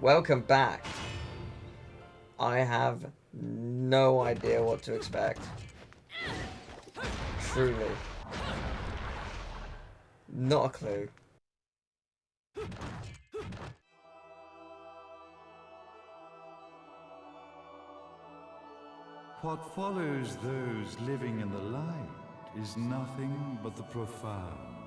Welcome back. I have no idea what to expect. Truly. Not a clue. What follows those living in the light is nothing but the profound,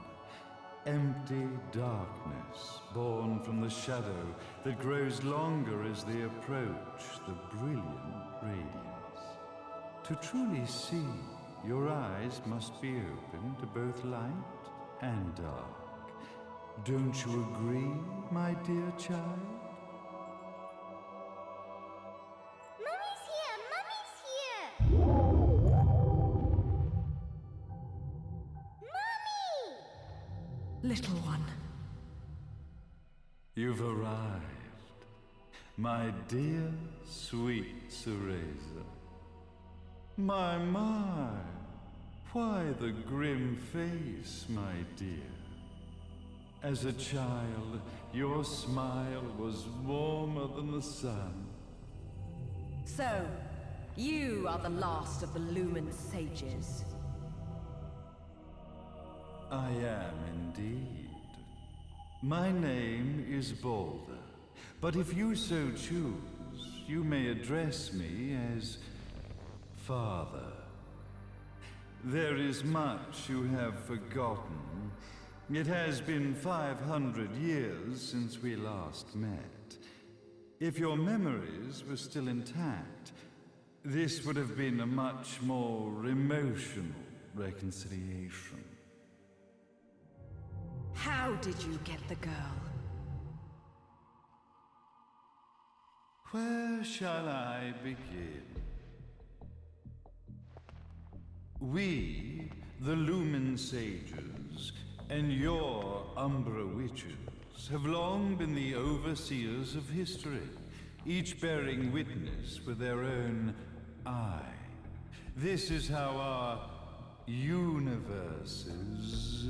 empty darkness born from the shadow that grows longer as they approach the brilliant radiance. To truly see, your eyes must be open to both light and dark. Don't you agree, my dear child? Mummy's here! Mummy's here! Mummy! Little one. You've arrived, my dear, sweet Cereza. My, why the grim face, my dear? As a child, your smile was warmer than the sun. So, you are the last of the Lumen sages. I am indeed. My name is Balder, but if you so choose, you may address me as Father. There is much you have forgotten. It has been 500 years since we last met. If your memories were still intact, this would have been a much more emotional reconciliation. How did you get the girl? Where shall I begin? We, the Lumen Sages, and your Umbra Witches, have long been the overseers of history, each bearing witness with their own eye. This is how our universes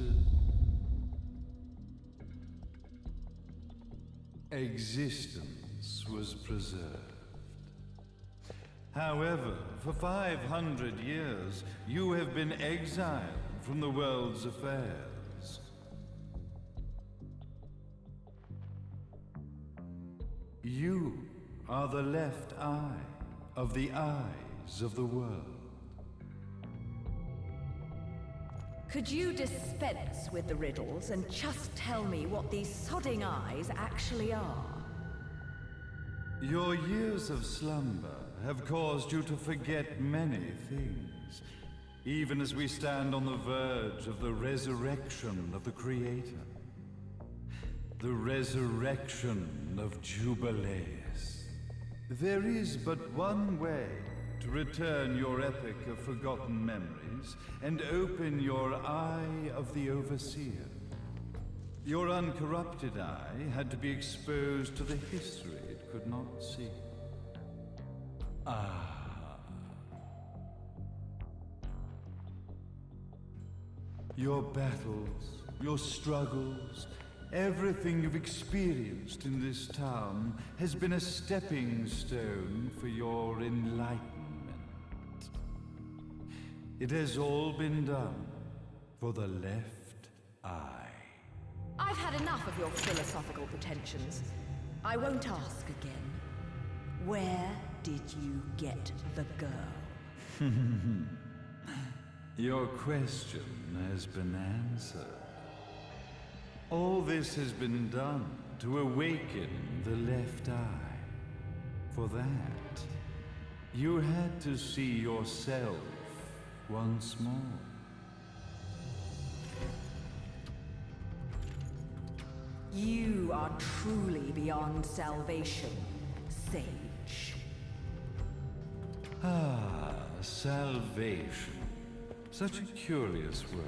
existence was preserved. However, for 500 years, you have been exiled from the world's affairs. You are the left eye of the eyes of the world. Could you dispense with the riddles and just tell me what these sodding eyes actually are? Your years of slumber have caused you to forget many things, even as we stand on the verge of the resurrection of the Creator. The resurrection of Jubileus. There is but one way to return your epic of forgotten memories and open your eye of the Overseer. Your uncorrupted eye had to be exposed to the history it could not see. Your battles, your struggles, everything you've experienced in this town has been a stepping stone for your enlightenment. It has all been done for the left eye. I've had enough of your philosophical pretensions. I won't ask again. Where did you get the girl? Your question has been answered. All this has been done to awaken the left eye. For that, you had to see yourself once more. You are truly beyond salvation, sage. Ah, salvation. Such a curious word.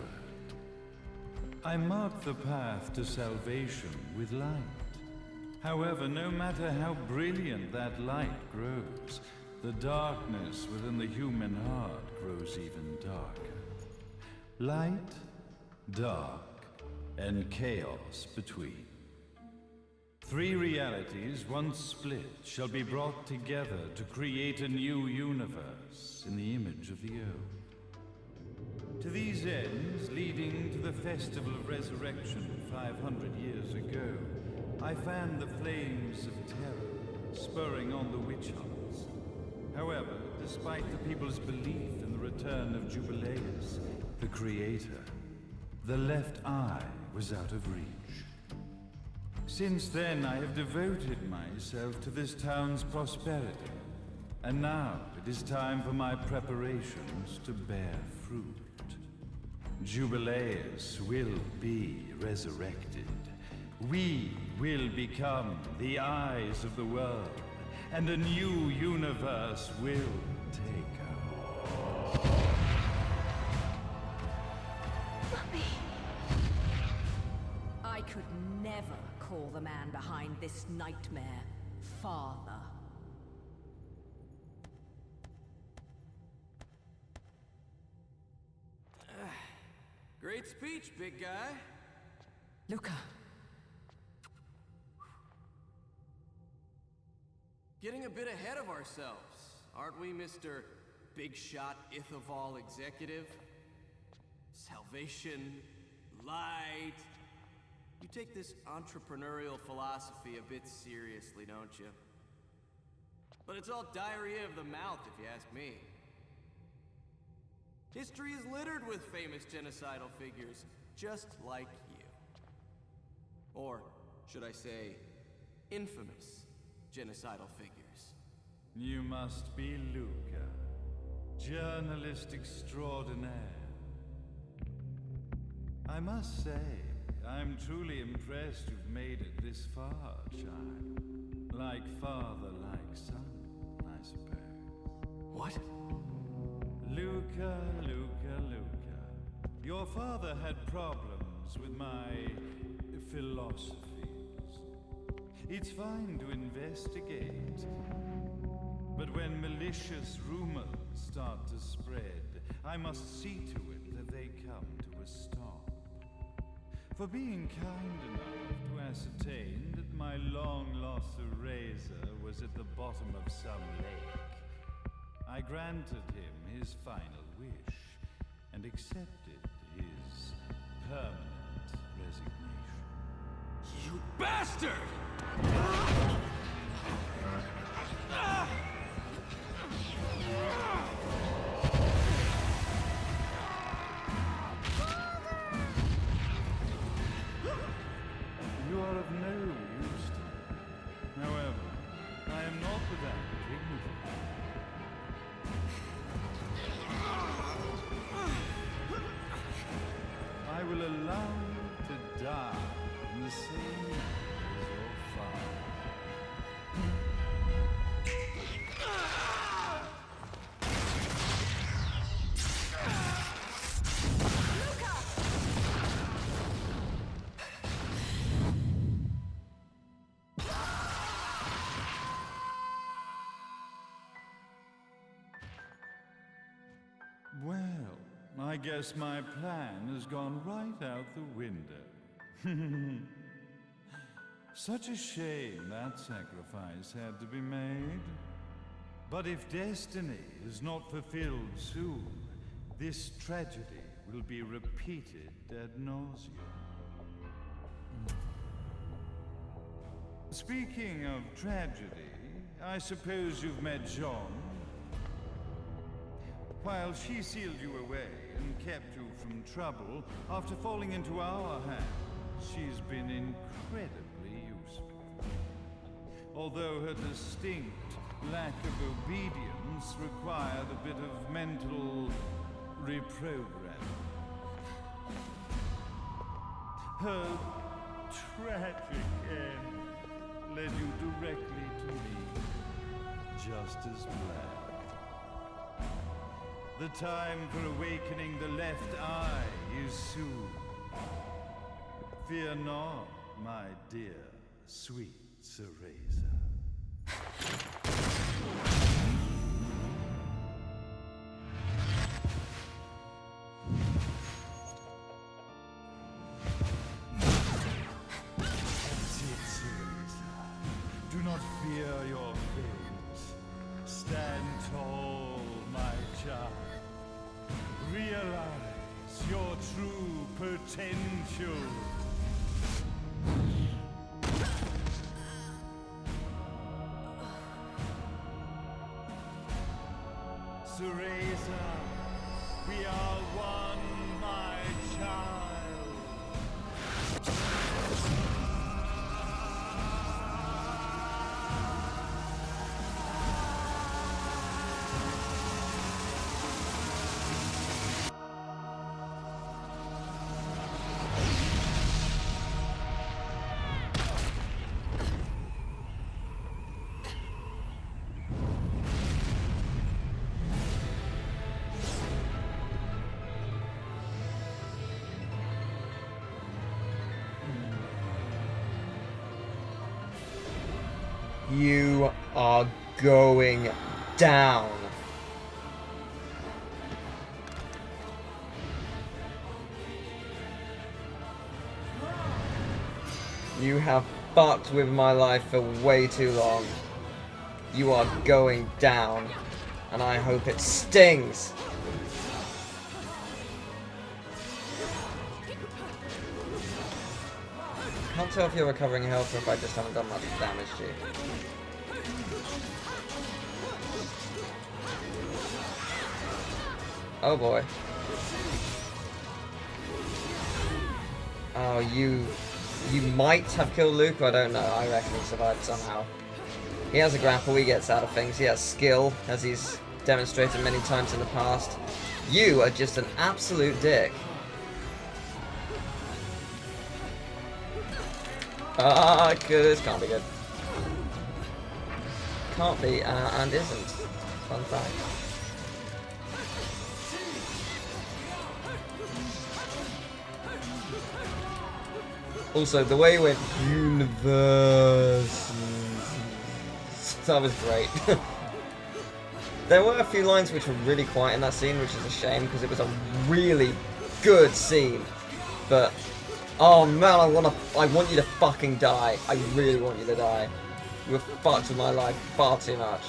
I mark the path to salvation with light. However, no matter how brilliant that light grows, the darkness within the human heart grows even darker. Light, dark, and chaos between. 3 realities, once split, shall be brought together to create a new universe in the image of the old. To these ends, leading to the Festival of Resurrection 500 years ago, I fanned the flames of terror, spurring on the witch hunts. However, despite the people's belief in the return of Jubileus, the creator, the left eye was out of reach. Since then, I have devoted myself to this town's prosperity. And now, it is time for my preparations to bear fruit. Jubileus will be resurrected. We will become the eyes of the world, and a new universe will take over. Mummy! I could never call the man behind this nightmare father. Great speech, big guy. Luca. Getting a bit ahead of ourselves, aren't we, Mr. Big Shot Ithaval Executive? Salvation, light. You take this entrepreneurial philosophy a bit seriously, don't you? But it's all diarrhea of the mouth, if you ask me. History is littered with famous genocidal figures, just like you. Or, should I say, infamous genocidal figures. You must be Luca, journalist extraordinaire. I must say, I'm truly impressed you've made it this far, child. Like father, like son, I suppose. What? Luca, Luca, Luca. Your father had problems with my philosophies. It's fine to investigate, but when malicious rumors start to spread, I must see to it that they come to a stop. For being kind enough to ascertain that my long-lost eraser was at the bottom of some lake, I granted him his final wish and accepted his permanent resignation. You bastard! You are of no use to me. However, I am not without dignity. I will allow you to die in the same way as your father. Well, I guess my plan has gone right out the window. Such a shame that sacrifice had to be made. But if destiny is not fulfilled soon, this tragedy will be repeated ad nauseum. Speaking of tragedy, I suppose you've met Jean. While she sealed you away and kept you from trouble, after falling into our hands, she's been incredibly useful. Although her distinct lack of obedience required a bit of mental reprogramming. Her tragic end led you directly to me, just as planned. The time for awakening the left eye is soon. Fear not, my dear, sweet Cereza. That's it, Cereza. fear your fate. Stand tall, my child. Realize your true potential. Cereza, we are one, my child. You are going down. You have fucked with my life for way too long. You are going down. And I hope it stings. Can't tell if you're recovering health or if I just haven't done much damage to you. Oh boy. Oh, you might have killed Luke, I don't know. I reckon he survived somehow. He has a grapple, he gets out of things, he has skill, as he's demonstrated many times in the past. You are just an absolute dick. Ah, this can't be good. Can't be, and isn't. Fun fact. Also, the way he went, universe, that was great. There were a few lines which were really quiet in that scene, which is a shame, because it was a really good scene. But, oh man, I want you to fucking die. I really want you to die. You were fucked with my life far too much.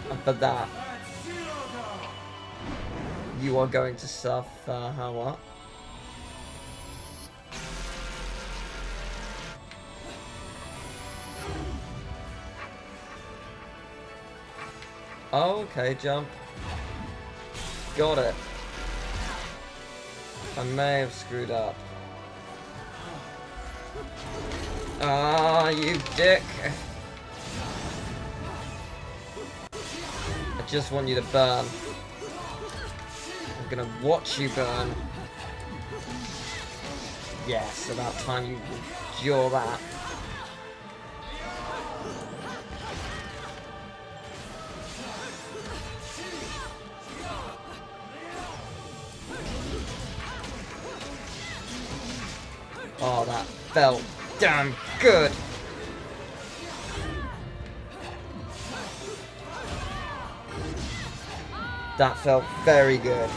And for that, you are going to suffer, what? Oh, okay, jump. Got it. I may have screwed up. Ah, you dick. I just want you to burn. I'm gonna watch you burn. Yes, about time you endure that. Oh, that felt damn good. That felt very good.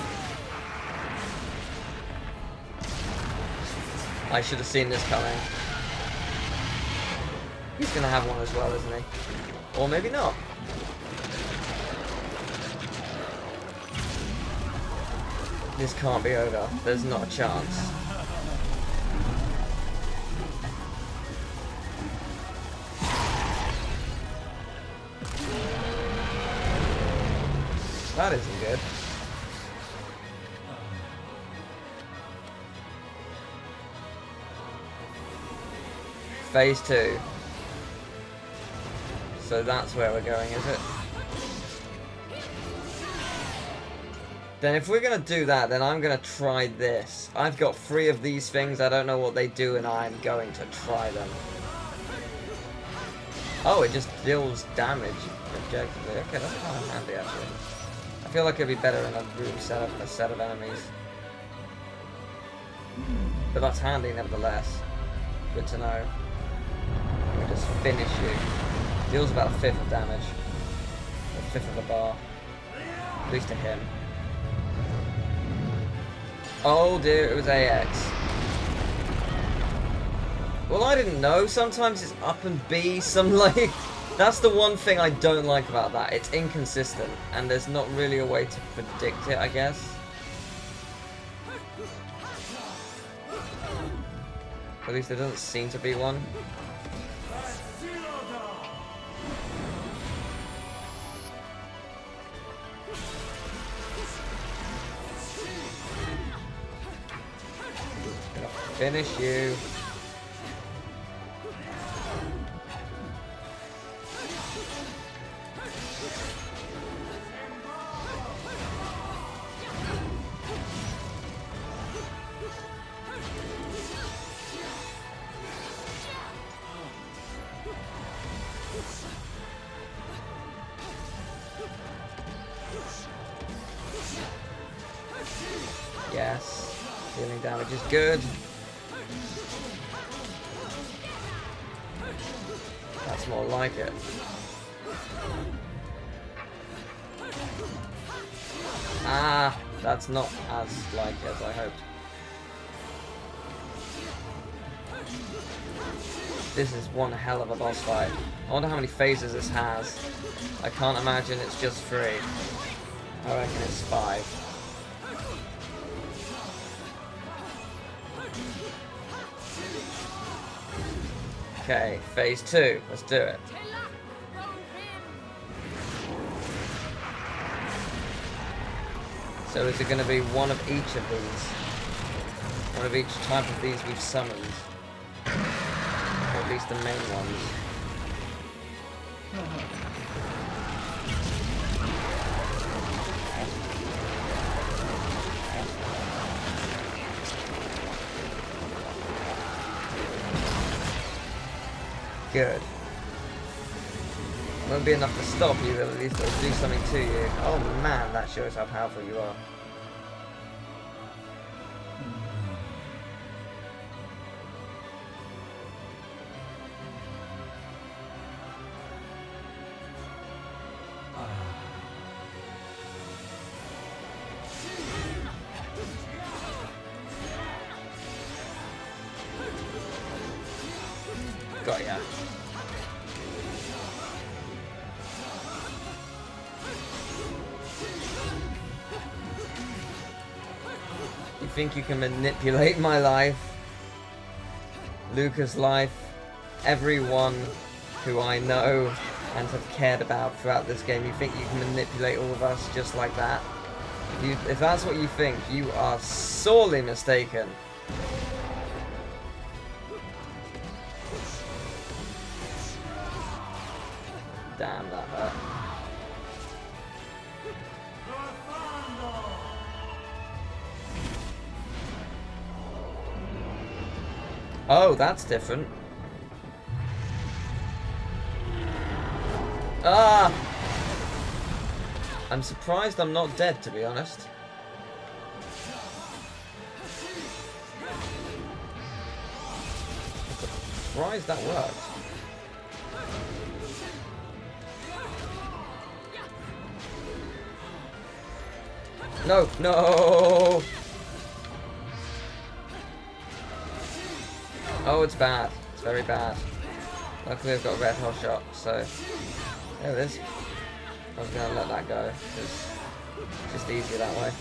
I should have seen this coming. He's gonna have one as well, isn't he? Or maybe not. This can't be over. There's not a chance. That isn't good. Phase 2. So that's where we're going, is it? Then if we're going to do that, then I'm going to try this. I've got 3 of these things, I don't know what they do, and I'm going to try them. Oh, it just deals damage objectively. Okay, that's kind of handy actually. I feel like it'd be better in a room setup than a set of enemies. But that's handy nevertheless. Good to know. We just finish you. Deals about 1/5 of damage. 1/5 of a bar. At least to him. Oh dear, it was AX. Well, I didn't know. Sometimes it's up and B, some like... That's the one thing I don't like about that. It's inconsistent, and there's not really a way to predict it, I guess. At least there doesn't seem to be one. Gonna finish you. Yes, dealing damage is good. That's more like it. Ah, that's not as like it as I hoped. This is one hell of a boss fight. I wonder how many phases this has. I can't imagine it's just 3. I reckon it's 5. Okay, phase 2. Let's do it. So is it going to be one of each of these? One of each type of these we've summoned? Or at least the main ones. Good. Won't be enough to stop you, but at least it'll do something to you. Oh man, that shows how powerful you are. Got ya. You think you can manipulate my life, Luca's life, everyone who I know and have cared about throughout this game? You think you can manipulate all of us just like that? If that's what you think, you are sorely mistaken. Damn, that hurt. Oh, that's different. Ah! I'm surprised I'm not dead, to be honest. I'm surprised that worked. No, no! Oh, it's bad. It's very bad. Luckily I've got a red hot shot, so... There it is. I was going to let that go, because it's just easier that way.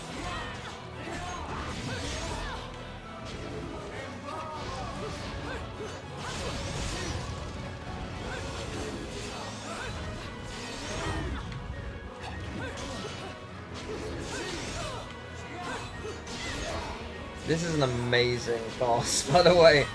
This is an amazing boss, by the way.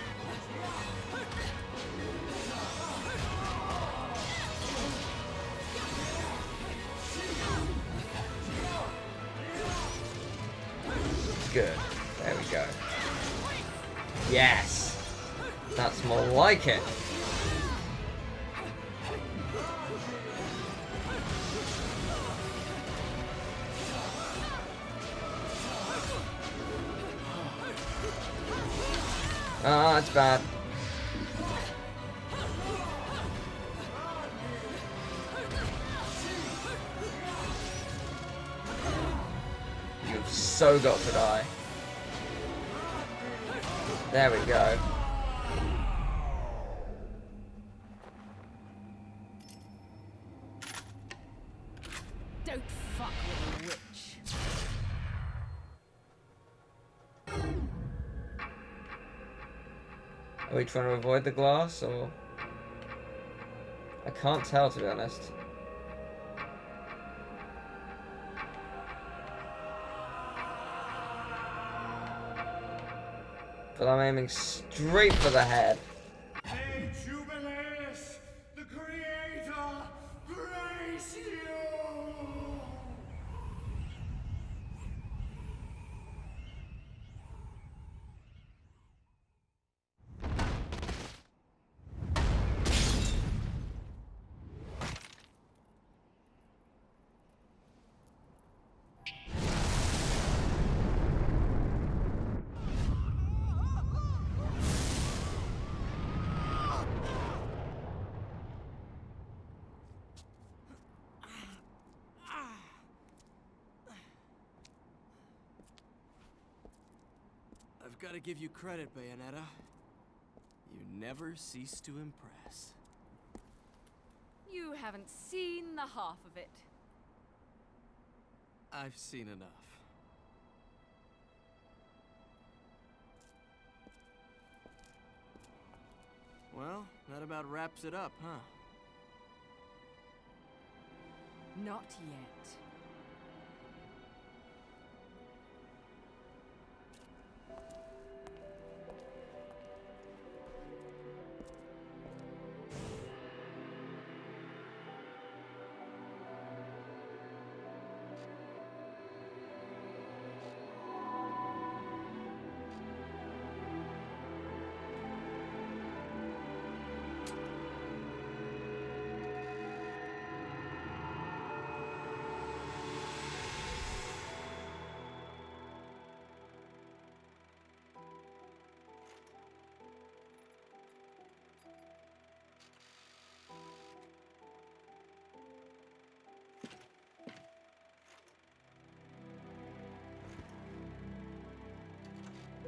Good. There we go. Yes! That's more like it. Ah, it's bad. You've so got to die. There we go. Don't fuck with a witch. Are we trying to avoid the glass, or...? I can't tell, to be honest. But I'm aiming straight for the head. Hey, Jubileus, the Creator, grace you! I've got to give you credit, Bayonetta. You never cease to impress. You haven't seen the half of it. I've seen enough. Well, that about wraps it up, huh? Not yet.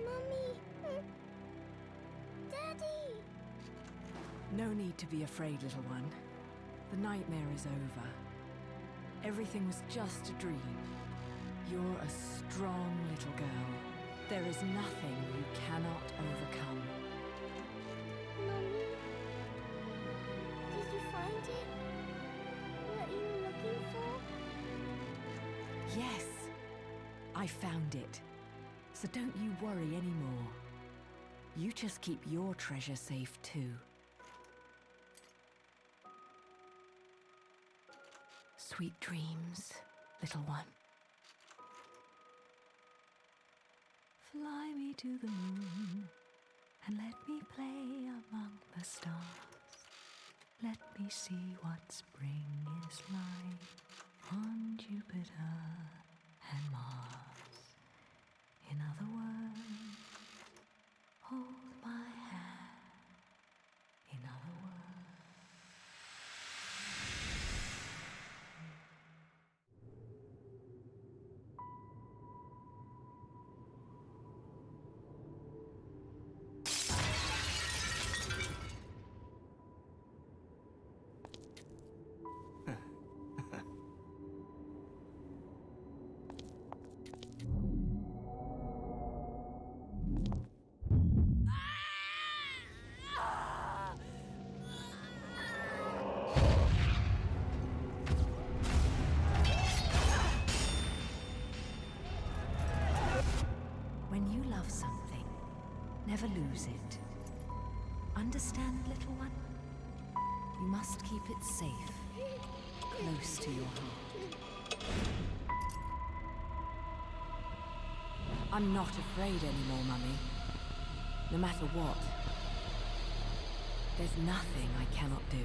Mommy. Daddy. No need to be afraid, little one. The nightmare is over. Everything was just a dream. You're a strong little girl. There is nothing you cannot overcome. Mommy. Did you find it? What you were looking for? Yes, I found it. So don't you worry anymore. You just keep your treasure safe too. Sweet dreams, little one. Fly me to the moon and let me play among the stars. Let me see what spring is like on Jupiter and Mars. In other words, hold my hand. In other words. When you love something, never lose it. Understand, little one? You must keep it safe, close to your heart. I'm not afraid anymore, Mummy. No matter what. There's nothing I cannot do.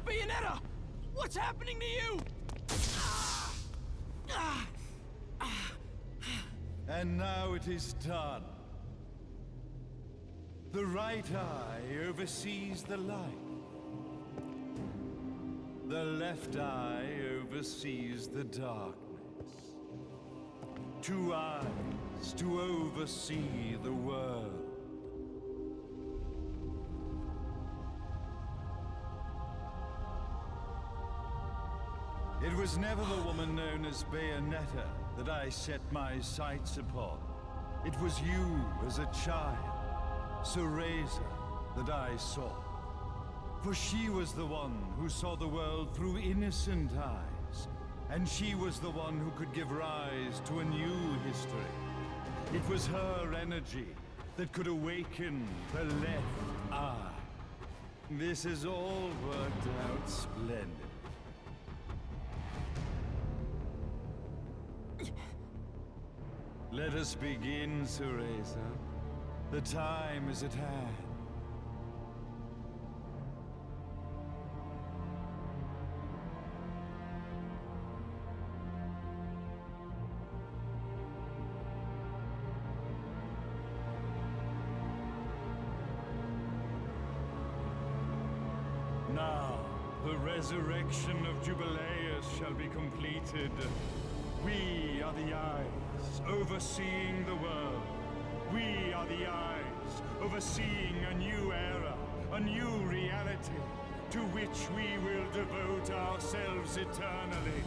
Bayonetta! What's happening to you? And now it is done. The right eye oversees the light. The left eye oversees the darkness. 2 eyes to oversee the world. It was never the woman known as Bayonetta that I set my sights upon. It was you as a child, Cereza, that I saw. For she was the one who saw the world through innocent eyes, and she was the one who could give rise to a new history. It was her energy that could awaken the left eye. This has all worked out splendid. Let us begin, Cereza. The time is at hand. Now, the resurrection of Jubileus shall be completed. We are the eyes, overseeing the world. We are the eyes, overseeing a new era, a new reality, to which we will devote ourselves eternally.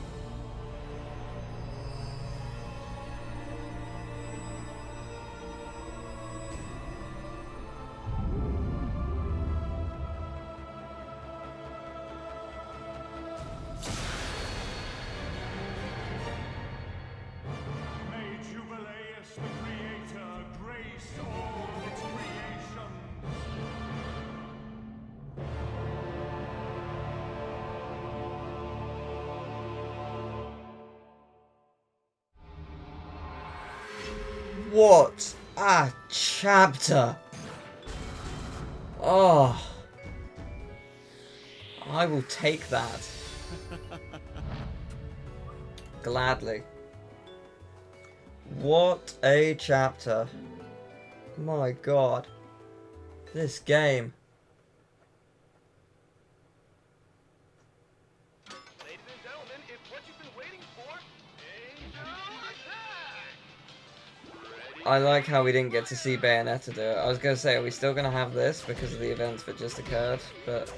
What a chapter! Oh, I will take that. Gladly. What a chapter. My god. This game. Ladies and gentlemen, it's what you've been waiting for. Angel attack! I like how we didn't get to see Bayonetta do it. I was going to say, are we still going to have this because of the events that just occurred? But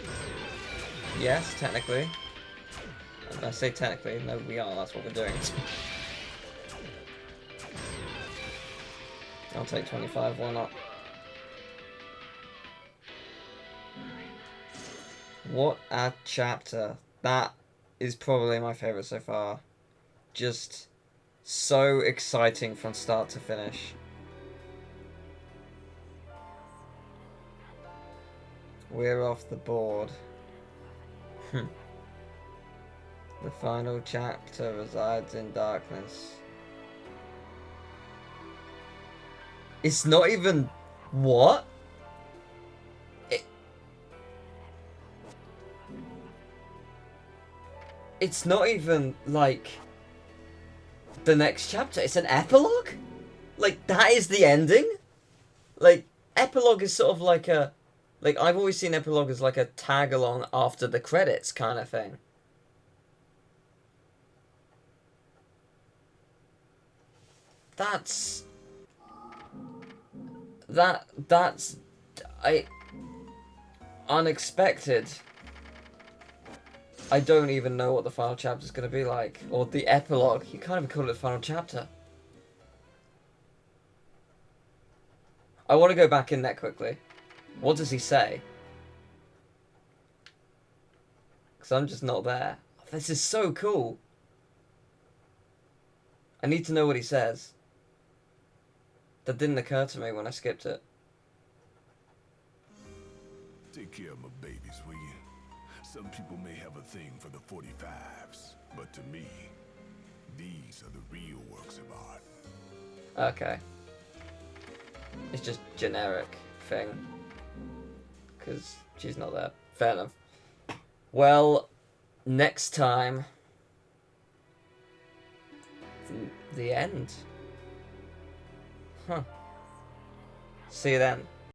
yes, technically. And I say technically, no we are, that's what we're doing. I'll take 25, why not? What a chapter. That is probably my favourite so far. Just so exciting from start to finish. We're off the board. The final chapter resides in darkness. It's not even... What? It's not even, like, the next chapter. It's an epilogue? Like, that is the ending? Like, epilogue is sort of like a... Like, I've always seen epilogue as like a tag-along after the credits kind of thing. That's... That's... Unexpected. I don't even know what the final chapter is going to be like. Or the epilogue. You can't even call it the final chapter. I want to go back in there quickly. What does he say? Because I'm just not there. This is so cool. I need to know what he says. That didn't occur to me when I skipped it. Take care of my babies, will you? Some people may have a thing for the 45s, but to me, these are the real works of art. Okay. It's just generic thing. Because she's not there. Fair enough. Well, next time... The end. Huh. See you then.